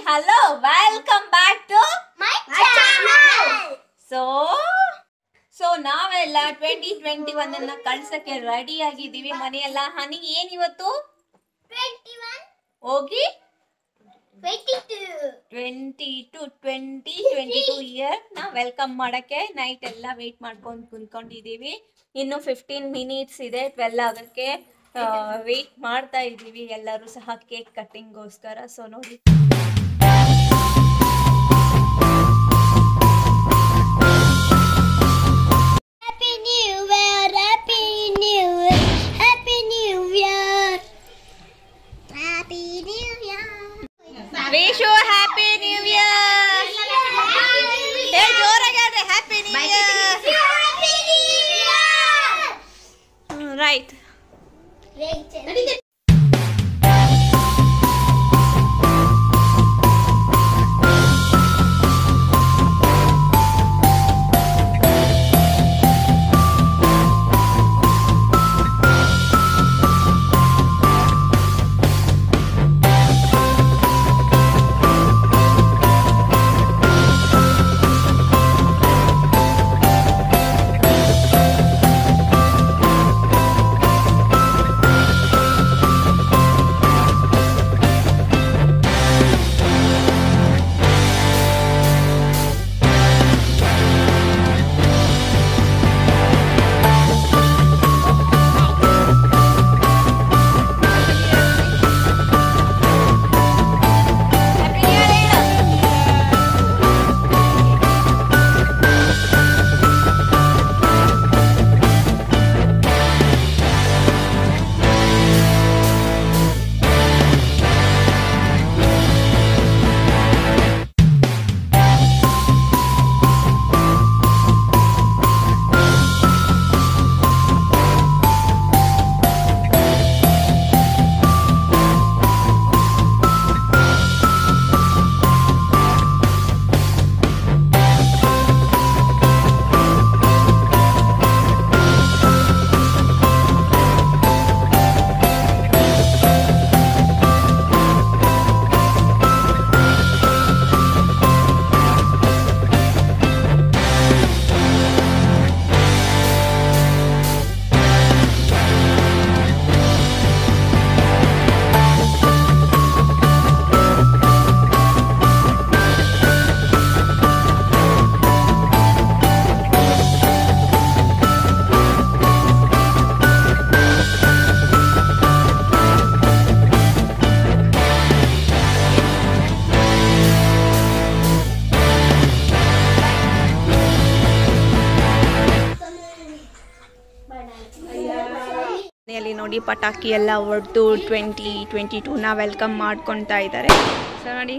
hello, welcome back to my channel. So ನಾವೆಲ್ಲ 2021 ಅನ್ನ ಕಳ್ಸಕ್ಕೆ ready ಆಗಿದ್ದೀವಿ ಮನೆಯೆಲ್ಲ. ಹನಿ ಏನ್ ಇವತ್ತು 21 ಹೋಗಿ 22 ಇಯರ್ ನಾ ವೆಲ್ಕಮ್ ಮಾಡಕ್ಕೆ ನೈಟ್ ಎಲ್ಲ ವೇಟ್ ಮಾಡ್ಕೊಂಡು ಕುಂತ್ಕೊಂಡಿದ್ದೀವಿ. ಇನ್ನು 15 ಮಿನಿಟ್ಸ್ ಇದೆ 12 ಆಗಕ್ಕೆ. ವೇಟ್ ಮಾಡ್ತಾ ಇದ್ದೀವಿ ಎಲ್ಲರೂ ಸಹ ಕೇಕ್ ಕಟ್ಟಿಂಗ್ಗೋಸ್ಕರ. ಸೊ ನೋಡಿ Wish you happy new year. Hey, joraga adre happy new year. Right. ಮನೆಯಲ್ಲಿ ನೋಡಿ ಪಟಾಕಿ ಎಲ್ಲ ಹೊಡೆದು 2022ನ ವೆಲ್ಕಮ್ ಮಾಡ್ಕೊತಾ ಇದ್ದಾರೆ. ಸೊ ನೋಡಿ